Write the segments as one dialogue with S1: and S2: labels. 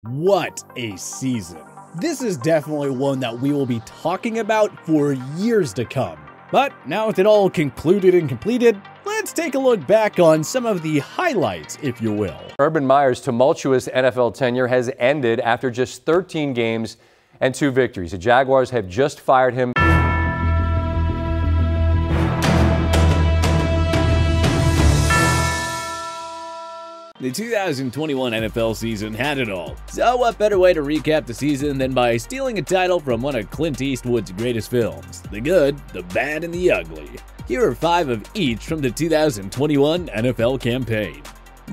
S1: What a season. This is definitely one that we will be talking about for years to come. But now with it all concluded and completed, let's take a look back on some of the highlights, if you will.
S2: Urban Meyer's tumultuous NFL tenure has ended after just 13 games and 2 victories. The Jaguars have just fired him.
S1: The 2021 NFL season had it all. So what better way to recap the season than by stealing a title from one of Clint Eastwood's greatest films, The Good, the Bad, and the Ugly. Here are 5 of each from the 2021 NFL campaign.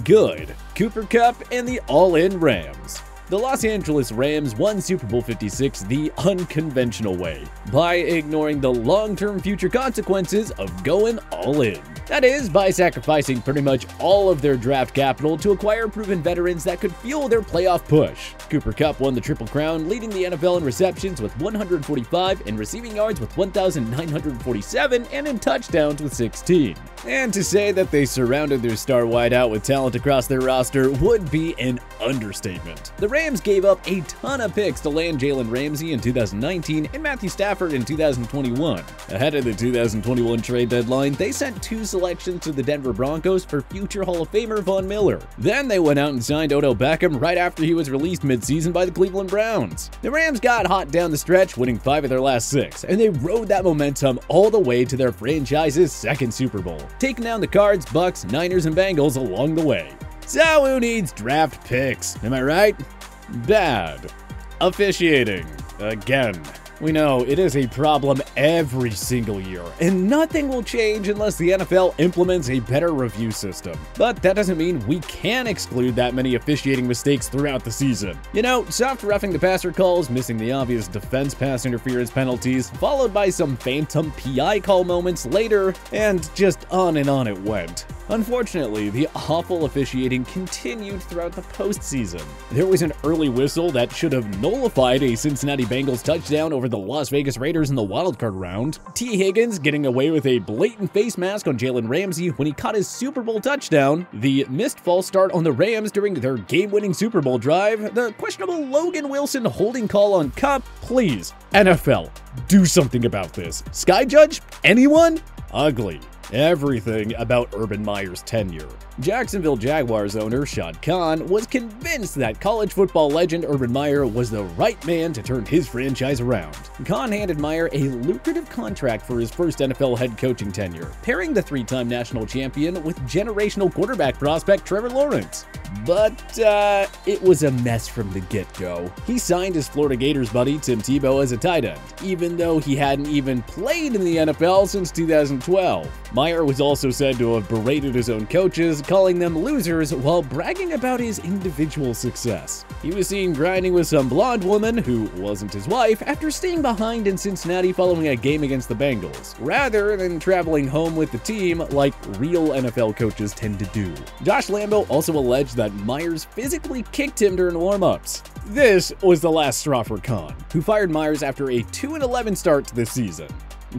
S1: Good, Cooper Kupp and the All-In Rams. The Los Angeles Rams won Super Bowl 56 the unconventional way, by ignoring the long-term future consequences of going all in. That is, by sacrificing pretty much all of their draft capital to acquire proven veterans that could fuel their playoff push. Cooper Kupp won the Triple Crown, leading the NFL in receptions with 145, in receiving yards with 1,947, and in touchdowns with 16. And to say that they surrounded their star wideout with talent across their roster would be an understatement. The Rams gave up a ton of picks to land Jalen Ramsey in 2019 and Matthew Stafford in 2021. Ahead of the 2021 trade deadline, they sent 2 selections to the Denver Broncos for future Hall of Famer Von Miller. Then they went out and signed Odell Beckham right after he was released mid-season by the Cleveland Browns. The Rams got hot down the stretch, winning 5 of their last 6, and they rode that momentum all the way to their franchise's 2nd Super Bowl, taking down the Cards, Bucks, Niners, and Bengals along the way. So who needs draft picks? Am I right? Bad. Officiating. Again. We know it is a problem every single year, and nothing will change unless the NFL implements a better review system. But that doesn't mean we can exclude that many officiating mistakes throughout the season. You know, soft roughing the passer calls, missing the obvious defense pass interference penalties, followed by some phantom PI call moments later, and just on it went. Unfortunately, the awful officiating continued throughout the postseason. There was an early whistle that should have nullified a Cincinnati Bengals touchdown over the Las Vegas Raiders in the wildcard round. T. Higgins getting away with a blatant face mask on Jalen Ramsey when he caught his Super Bowl touchdown. The missed false start on the Rams during their game-winning Super Bowl drive. The questionable Logan Wilson holding call on Kupp. Please, NFL, do something about this. Sky Judge? Anyone? Ugly. Everything about Urban Meyer's tenure. Jacksonville Jaguars owner Shad Khan was convinced that college football legend Urban Meyer was the right man to turn his franchise around. Khan handed Meyer a lucrative contract for his first NFL head coaching tenure, pairing the 3-time national champion with generational quarterback prospect Trevor Lawrence. But it was a mess from the get-go. He signed his Florida Gators buddy Tim Tebow as a tight end, even though he hadn't even played in the NFL since 2012. Meyer was also said to have berated his own coaches, calling them losers while bragging about his individual success. He was seen grinding with some blonde woman, who wasn't his wife, after staying behind in Cincinnati following a game against the Bengals, rather than traveling home with the team like real NFL coaches tend to do. Josh Lambo also alleged that Myers physically kicked him during warm-ups. This was the last straw for Khan, who fired Myers after a 2-11 start to this season.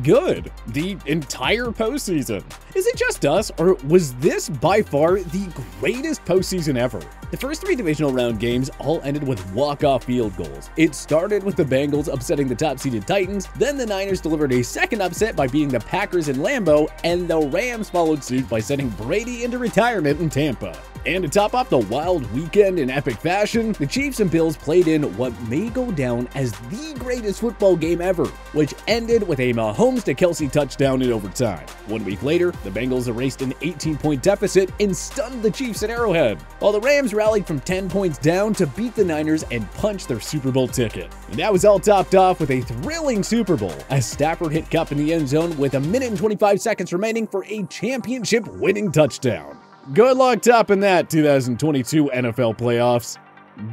S1: Good. The entire postseason. Is it just us, or was this by far the greatest postseason ever? The first 3 divisional round games all ended with walk-off field goals. It started with the Bengals upsetting the top-seeded Titans, then the Niners delivered a second upset by beating the Packers in Lambeau, and the Rams followed suit by sending Brady into retirement in Tampa. And to top off the wild weekend in epic fashion, the Chiefs and Bills played in what may go down as the greatest football game ever, which ended with a Mahomes to Kelsey touchdown in overtime. 1 week later, the Bengals erased an 18-point deficit and stunned the Chiefs at Arrowhead, while the Rams rallied from 10 points down to beat the Niners and punch their Super Bowl ticket. And that was all topped off with a thrilling Super Bowl, as Stafford hit Kupp in the end zone with 1 minute and 25 seconds remaining for a championship-winning touchdown. Good luck topping that 2022 NFL playoffs.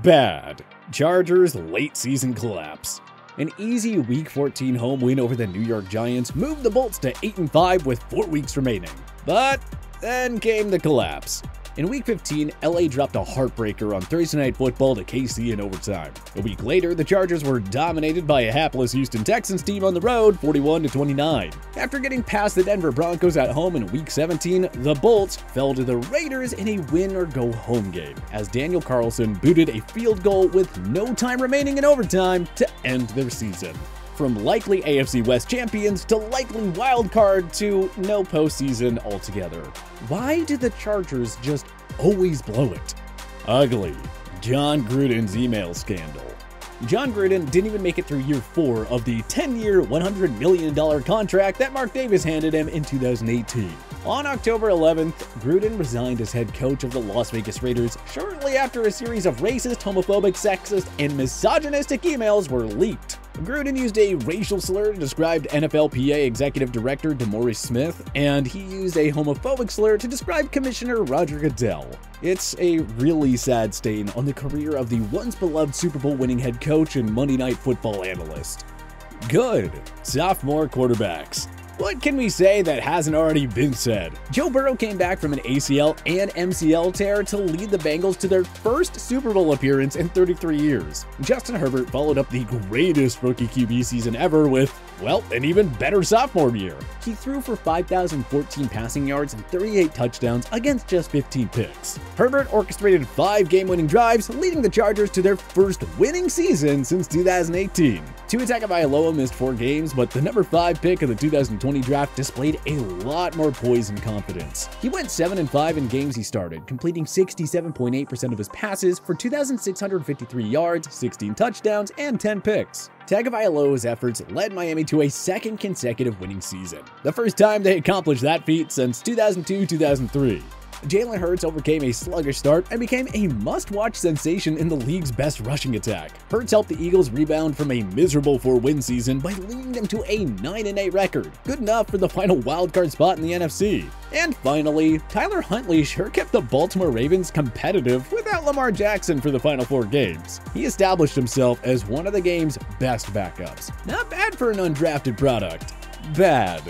S1: Bad. Chargers late season collapse. An easy Week 14 home win over the New York Giants moved the Bolts to 8-5 with 4 weeks remaining. But then came the collapse. In Week 15, LA dropped a heartbreaker on Thursday Night Football to KC in overtime. A week later, the Chargers were dominated by a hapless Houston Texans team on the road, 41-29. After getting past the Denver Broncos at home in Week 17, the Bolts fell to the Raiders in a win-or-go-home game, as Daniel Carlson booted a field goal with no time remaining in overtime to end their season. From likely AFC West champions to likely wild card to no postseason altogether. Why do the Chargers just always blow it? Ugly. John Gruden's email scandal. John Gruden didn't even make it through year 4 of the 10-year, $100 million contract that Mark Davis handed him in 2018. On October 11th, Gruden resigned as head coach of the Las Vegas Raiders shortly after a series of racist, homophobic, sexist, and misogynistic emails were leaked. Gruden used a racial slur to describe NFLPA Executive Director DeMaurice Smith, and he used a homophobic slur to describe Commissioner Roger Goodell. It's a really sad stain on the career of the once-beloved Super Bowl winning head coach and Monday Night Football analyst. Good. Sophomore quarterbacks. What can we say that hasn't already been said? Joe Burrow came back from an ACL and MCL tear to lead the Bengals to their first Super Bowl appearance in 33 years. Justin Herbert followed up the greatest rookie QB season ever with, well, an even better sophomore year. He threw for 5,014 passing yards and 38 touchdowns against just 15 picks. Herbert orchestrated 5 game-winning drives, leading the Chargers to their first winning season since 2018. Tua Tagovailoa missed 4 games, but the number 5 pick of the 2020 draft displayed a lot more poise and confidence. He went 7-5 in games he started, completing 67.8% of his passes for 2,653 yards, 16 touchdowns, and 10 picks. Tagovailoa's efforts led Miami to a second consecutive winning season, the first time they accomplished that feat since 2002-2003. Jalen Hurts overcame a sluggish start and became a must-watch sensation in the league's best rushing attack. Hurts helped the Eagles rebound from a miserable 4-win season by leading them to a 9-8 record, good enough for the final wildcard spot in the NFC. And finally, Tyler Huntley sure kept the Baltimore Ravens competitive without Lamar Jackson for the final 4 games. He established himself as one of the game's best backups. Not bad for an undrafted product. Bad.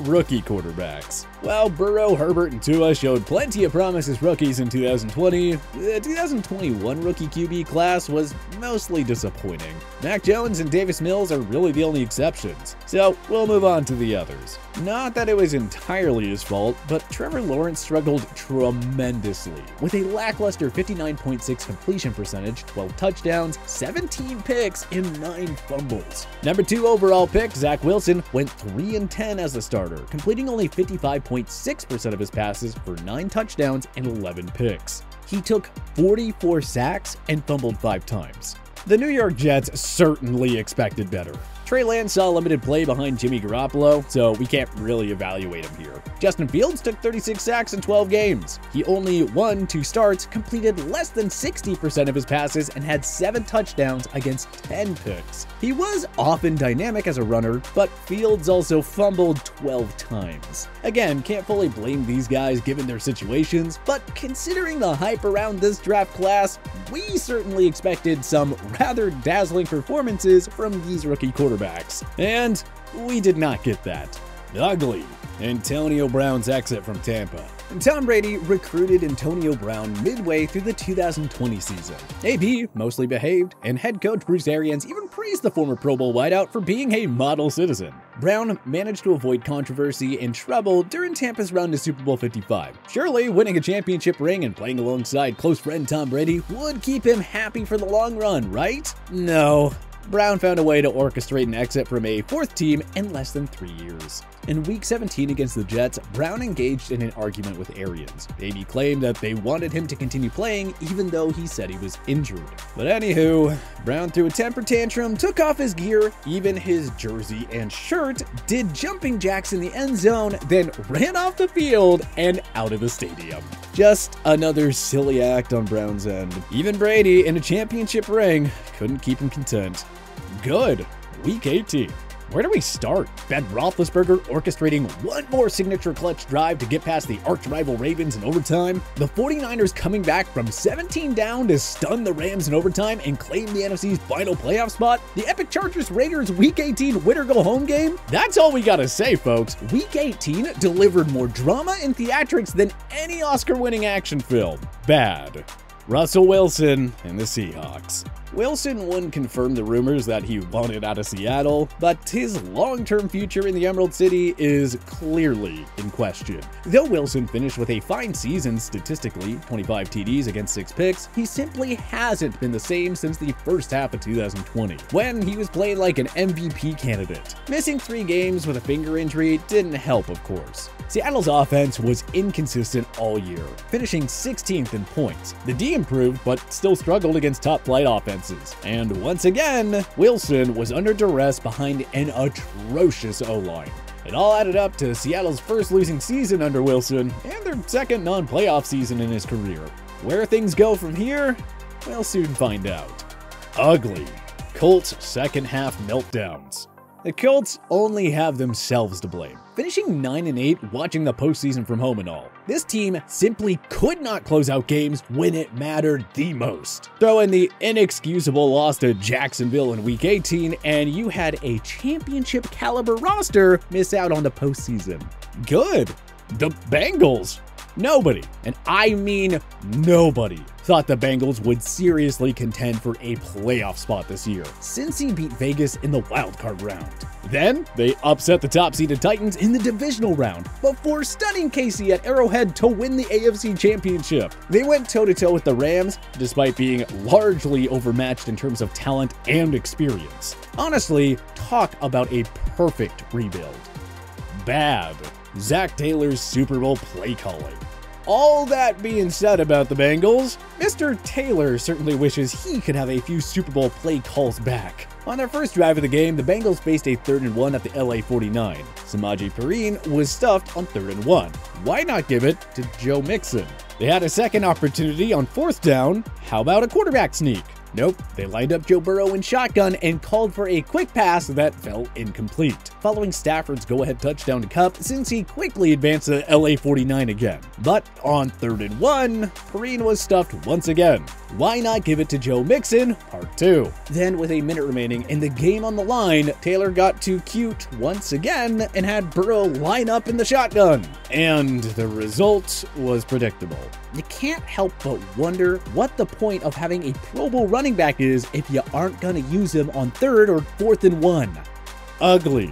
S1: Rookie quarterbacks. While Burrow, Herbert, and Tua showed plenty of promise as rookies in 2020, the 2021 rookie QB class was mostly disappointing. Mac Jones and Davis Mills are really the only exceptions, so we'll move on to the others. Not that it was entirely his fault, but Trevor Lawrence struggled tremendously, with a lackluster 59.6 completion percentage, 12 touchdowns, 17 picks, and 9 fumbles. Number 2 overall pick, Zach Wilson, went 3-10 as a starter, completing only 55.6% of his passes for 9 touchdowns and 11 picks. He took 44 sacks and fumbled 5 times. The New York Jets certainly expected better. Trey Lance saw limited play behind Jimmy Garoppolo, so we can't really evaluate him here. Justin Fields took 36 sacks in 12 games. He only won 2 starts, completed less than 60% of his passes, and had 7 touchdowns against 10 picks. He was often dynamic as a runner, but Fields also fumbled 12 times. Again, can't fully blame these guys given their situations, but considering the hype around this draft class, we certainly expected some rather dazzling performances from these rookie quarterbacks. And we did not get that. Ugly. Antonio Brown's exit from Tampa. Tom Brady recruited Antonio Brown midway through the 2020 season. AB mostly behaved, and head coach Bruce Arians even praised the former Pro Bowl wideout for being a model citizen. Brown managed to avoid controversy and trouble during Tampa's run to Super Bowl 55. Surely, winning a championship ring and playing alongside close friend Tom Brady would keep him happy for the long run, right? No. Brown found a way to orchestrate an exit from a 4th team in less than 3 years. In Week 17 against the Jets, Brown engaged in an argument with Arians. AB claimed that they wanted him to continue playing even though he said he was injured. But anywho, Brown threw a temper tantrum, took off his gear, even his jersey and shirt, did jumping jacks in the end zone, then ran off the field and out of the stadium. Just another silly act on Brown's end. Even Brady, in a championship ring, couldn't keep him content. Good. Week 18. Where do we start? Ben Roethlisberger orchestrating one more signature clutch drive to get past the arch-rival Ravens in overtime? The 49ers coming back from 17 down to stun the Rams in overtime and claim the NFC's final playoff spot? The epic Chargers-Raiders Week 18 winner-go-home game? That's all we gotta say, folks. Week 18 delivered more drama and theatrics than any Oscar-winning action film. Bad. Russell Wilson and the Seahawks. Wilson wouldn't confirm the rumors that he wanted out of Seattle, but his long-term future in the Emerald City is clearly in question. Though Wilson finished with a fine season statistically, 25 TDs against 6 picks, he simply hasn't been the same since the first half of 2020, when he was playing like an MVP candidate. Missing 3 games with a finger injury didn't help, of course. Seattle's offense was inconsistent all year, finishing 16th in points. The D improved, but still struggled against top-flight offenses. And once again, Wilson was under duress behind an atrocious O-line. It all added up to Seattle's first losing season under Wilson and their second non-playoff season in his career. Where things go from here, we'll soon find out. Ugly. Colts second-half meltdowns. The Colts only have themselves to blame, finishing 9-8 watching the postseason from home and all. This team simply could not close out games when it mattered the most. Throw in the inexcusable loss to Jacksonville in Week 18, and you had a championship caliber roster miss out on the postseason. Good. The Bengals. Nobody, and I mean nobody, thought the Bengals would seriously contend for a playoff spot this year, since he beat Vegas in the wildcard round. Then, they upset the top-seeded Titans in the divisional round, before stunning KC at Arrowhead to win the AFC Championship. They went toe-to-toe with the Rams, despite being largely overmatched in terms of talent and experience. Honestly, talk about a perfect rebuild. Bad. Zach Taylor's Super Bowl play calling. All that being said about the Bengals, Mr. Taylor certainly wishes he could have a few Super Bowl play calls back. On their first drive of the game, the Bengals faced a 3rd and 1 at the LA 49. Samaje Perine was stuffed on 3rd and 1. Why not give it to Joe Mixon? They had a second opportunity on 4th down. How about a quarterback sneak? Nope, they lined up Joe Burrow in shotgun and called for a quick pass that fell incomplete, following Stafford's go-ahead touchdown to Kupp since he quickly advanced to LA 49 again. But on 3rd and 1, Perine was stuffed once again. Why not give it to Joe Mixon, part 2? Then with a minute remaining and the game on the line, Taylor got too cute once again and had Burrow line up in the shotgun. And the result was predictable. You can't help but wonder what the point of having a Pro Bowl running back is if you aren't going to use him on 3rd or 4th and 1. Ugly.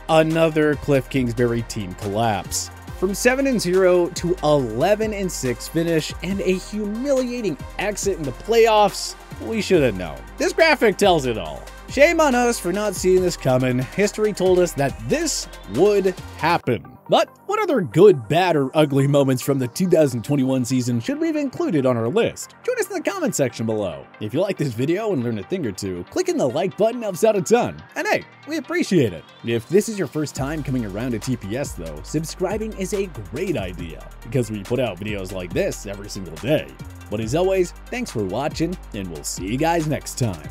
S1: Another Cliff Kingsbury team collapse. From 7-0 to 11-6 finish and a humiliating exit in the playoffs, we should have known. This graphic tells it all. Shame on us for not seeing this coming. History told us that this would happen. But what other good, bad, or ugly moments from the 2021 season should we have included on our list? Join us in the comment section below. If you like this video and learned a thing or two, clicking the like button helps out a ton. And hey, we appreciate it. If this is your first time coming around to TPS though, subscribing is a great idea because we put out videos like this every single day. But as always, thanks for watching, and we'll see you guys next time.